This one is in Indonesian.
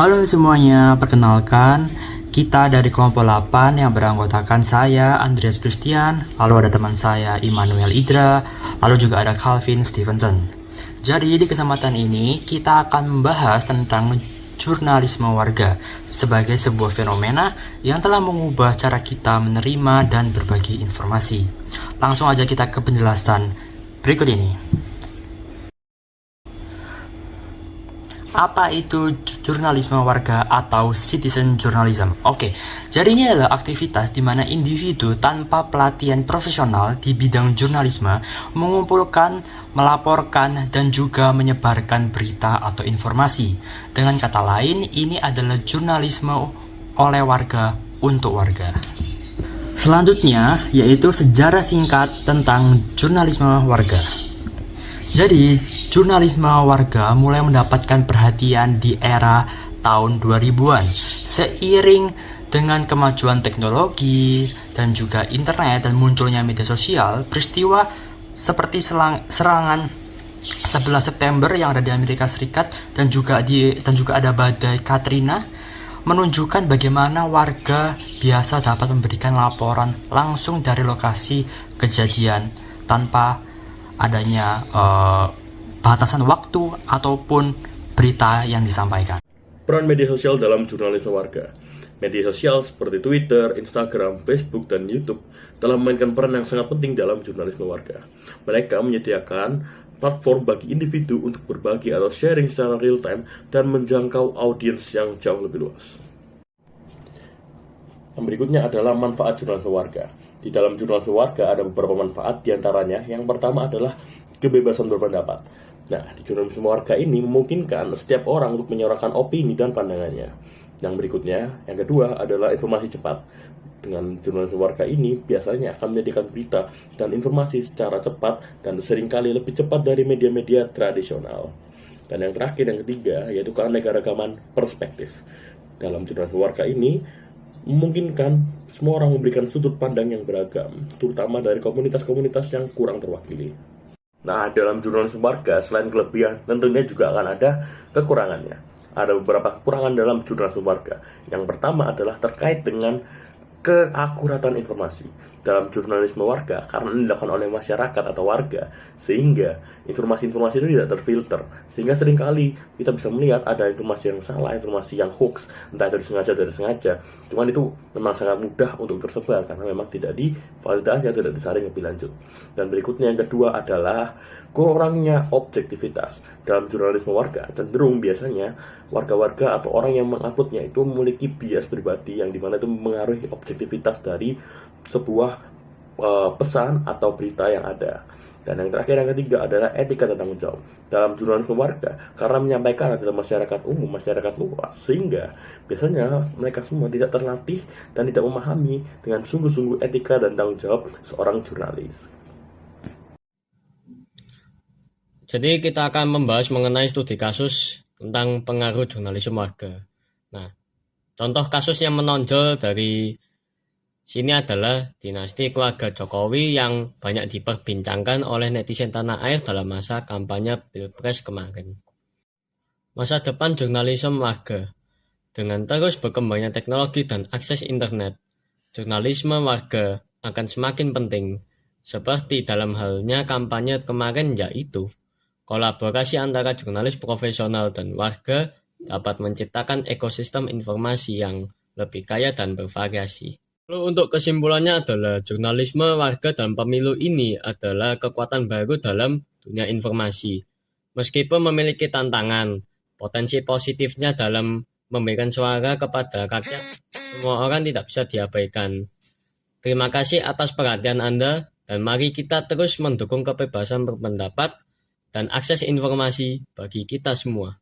Halo semuanya, perkenalkan kita dari kelompok 8 yang beranggotakan saya, Andreas Christian, lalu ada teman saya, Immanuel Idra, lalu juga ada Calvin Stevenson. Jadi di kesempatan ini kita akan membahas tentang jurnalisme warga sebagai sebuah fenomena yang telah mengubah cara kita menerima dan berbagi informasi. Langsung aja kita ke penjelasan berikut ini. Apa itu jurnalisme warga atau citizen journalism? Oke, jadi ini adalah aktivitas di mana individu tanpa pelatihan profesional di bidang jurnalisme mengumpulkan, melaporkan, dan juga menyebarkan berita atau informasi. Dengan kata lain, ini adalah jurnalisme oleh warga untuk warga. Selanjutnya, yaitu sejarah singkat tentang jurnalisme warga. Jadi, jurnalisme warga mulai mendapatkan perhatian di era tahun 2000-an. Seiring dengan kemajuan teknologi dan juga internet dan munculnya media sosial, peristiwa seperti serangan 11 September yang ada di Amerika Serikat dan juga ada badai Katrina menunjukkan bagaimana warga biasa dapat memberikan laporan langsung dari lokasi kejadian tanpa adanya batasan waktu ataupun berita yang disampaikan. Peran media sosial dalam jurnalisme warga. Media sosial seperti Twitter, Instagram, Facebook, dan YouTube telah memainkan peran yang sangat penting dalam jurnalisme warga. Mereka menyediakan platform bagi individu untuk berbagi atau sharing secara real time dan menjangkau audiens yang jauh lebih luas. Yang berikutnya adalah manfaat jurnalisme warga. Di dalam jurnalisme warga ada beberapa manfaat, diantaranya yang pertama adalah kebebasan berpendapat. Nah, di jurnalisme warga ini memungkinkan setiap orang untuk menyuarakan opini dan pandangannya. Yang berikutnya, yang kedua adalah informasi cepat. Dengan jurnalisme warga ini biasanya akan menyediakan berita dan informasi secara cepat dan seringkali lebih cepat dari media-media tradisional. Dan yang terakhir, yang ketiga, yaitu keanekaragaman perspektif. Dalam jurnalisme warga ini memungkinkan semua orang memberikan sudut pandang yang beragam, terutama dari komunitas-komunitas yang kurang terwakili. Nah, dalam jurnalisme warga, selain kelebihan, tentunya juga akan ada kekurangannya. Ada beberapa kekurangan dalam jurnalisme warga. Yang pertama adalah terkait dengan keakuratan informasi. Dalam jurnalisme warga, karena ini dilakukan oleh masyarakat atau warga, sehingga informasi-informasi itu tidak terfilter, sehingga seringkali kita bisa melihat ada informasi yang salah, informasi yang hoax, entah dari sengaja atau tidak sengaja. Cuman itu memang sangat mudah untuk tersebar karena memang tidak divalidasi atau tidak disaring lebih lanjut. Dan berikutnya yang kedua adalah kurangnya objektivitas. Dalam jurnalisme warga, cenderung biasanya warga-warga atau orang yang menguploadnya itu memiliki bias pribadi yang dimana itu mengaruhi objektivitas dari sebuah pesan atau berita yang ada. Dan yang terakhir, yang ketiga adalah etika dan tanggung jawab. Dalam jurnalisme warga, karena menyampaikan adalah masyarakat umum, masyarakat luas, sehingga biasanya mereka semua tidak terlatih dan tidak memahami dengan sungguh-sungguh etika dan tanggung jawab seorang jurnalis. Jadi kita akan membahas mengenai studi kasus tentang pengaruh jurnalisme warga. Nah, contoh kasus yang menonjol dari sini adalah dinasti keluarga Jokowi yang banyak diperbincangkan oleh netizen tanah air dalam masa kampanye Pilpres kemarin. Masa depan jurnalisme warga. Dengan terus berkembangnya teknologi dan akses internet, jurnalisme warga akan semakin penting. Seperti dalam halnya kampanye kemarin, yaitu kolaborasi antara jurnalis profesional dan warga dapat menciptakan ekosistem informasi yang lebih kaya dan bervariasi. Lalu untuk kesimpulannya adalah jurnalisme warga dalam pemilu ini adalah kekuatan baru dalam dunia informasi. Meskipun memiliki tantangan, potensi positifnya dalam memberikan suara kepada rakyat, semua orang tidak bisa diabaikan. Terima kasih atas perhatian Anda, dan mari kita terus mendukung kebebasan berpendapat dan akses informasi bagi kita semua.